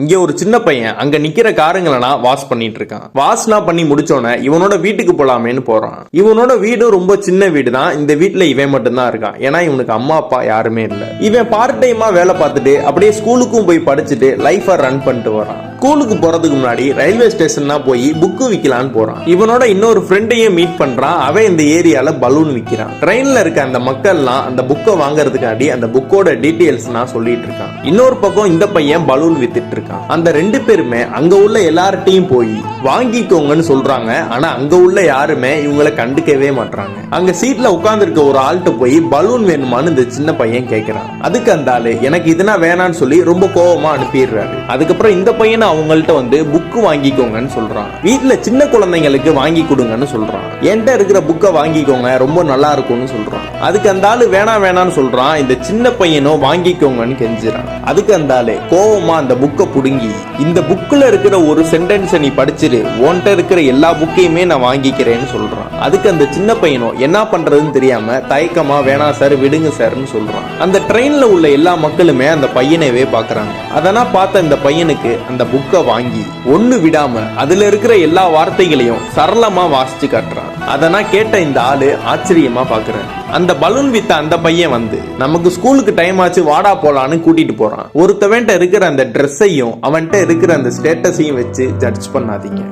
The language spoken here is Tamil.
இங்க ஒரு சின்ன பையன் அங்க நிக்கிற காருங்களெல்லாம் வாஷ் பண்ணிட்டு இருக்கான். வாஷ்லாம் பண்ணி முடிச்சோன்னே இவனோட வீட்டுக்கு போலாமேன்னு போறான். இவனோட வீடு ரொம்ப சின்ன வீடு தான். இந்த வீட்டுல இவன் மட்டும் தான் இருக்கான். ஏன்னா இவனுக்கு அம்மா அப்பா யாருமே இல்ல. இவன் பார்ட் டைமா வேலை பார்த்துட்டு அப்படியே ஸ்கூலுக்கும் போய் படிச்சுட்டு லைஃப ரன் பண்ணிட்டு வரான். ஸ்கூலுக்கு போறதுக்கு முன்னாடி ரயில்வே ஸ்டேஷன் போய் புக்கு விற்கலான்னு போறான். இவனோட இன்னொரு ஃப்ரெண்டையும் மீட் பண்றான். அவன் இந்த ஏரியால பலூன் விற்கிறான். ட்ரெயின்ல இருக்க அந்த மக்கள்லாம் அந்த புக்கை வாங்குறதுக்காண்டி அந்த புக்கோட டீடைல்ஸ் சொல்லிட்டு இருக்கான். இன்னொரு பக்கம் இந்த பையன் பலூன் வித்துட்டு இருக்கான். அந்த ரெண்டு பேருமே அங்க உள்ள எல்லார்ட்டையும் போய் வாங்கிக்கோங்கன்னு சொல்றாங்க. ஆனா அங்க உள்ள யாருமே இவங்களை கண்டுக்கவே மாட்டாங்க. அங்க சீட்ல உட்கார்ந்து இருக்க ஒரு ஆள்கிட்ட போய் பலூன் வேணுமான்னு இந்த சின்ன பையன் கேட்கிறான். அதுக்கு அந்த ஆளு எனக்கு இதுனா வேணான்னு சொல்லி ரொம்ப கோவமா அனுப்பிடுறாரு. அதுக்கப்புறம் இந்த பையனை அவங்கள்ட்ட வந்து புக்கு வாங்கிக்கோங்கன்னு சொல்றான். வீட்டுல சின்ன குழந்தைங்களுக்கு வாங்கி கொடுங்கன்னு சொல்றான். என்கிட்ட இருக்கிற புக்கை வாங்கிக்கோங்க, ரொம்ப நல்லா இருக்கும்னு சொல்றான். அதுக்கு அந்த ஆளு வேணான்னு சொல்றான். இந்த சின்ன பையனும் வாங்கிக்கோங்கன்னு கெஞ்சுறான். அதுக்கு அந்த ஆளு கோவமா அந்த புக்கை புடுங்கி இந்த புக்ல இருக்கிற ஒரு சென்டென்ஸ் நீ படிச்சிரு, உன்கிட்ட இருக்கிற எல்லா புக்கையுமே நான் வாங்கிக்கிறேன்னு சொல்றான். அதுக்கு அந்த சின்ன பையனும் என்ன பண்றதுன்னு தெரியாம தயக்கமா வேணாம் சார் விடுங்க சார்னு சொல்றான். அந்த ட்ரெயின்ல உள்ள எல்லா மக்களுமே அந்த பையனவே பாக்குறாங்க. அதெல்லாம் பார்த்த இந்த பையனுக்கு அந்த புக்கை வாங்கி ஒண்ணு விடாம அதுல இருக்கிற எல்லா வார்த்தைகளையும் சரளமா வாசிச்சு காட்டுறான். அதெல்லாம் கேட்ட இந்த ஆளு ஆச்சரியமா பாக்குறான். அந்த பலூன் வித்த அந்த பையன் வந்து நமக்கு ஸ்கூலுக்கு டைம் ஆச்சு வாடா போலான்னு கூட்டிட்டு போறான். ஒருத்தவன்ட்ட இருக்கிற அந்த ட்ரெஸ்ஸையும் அவன்கிட்ட இருக்கிற அந்த ஸ்டேட்டஸையும் வச்சு ஜட்ஜ் பண்ணாதீங்க.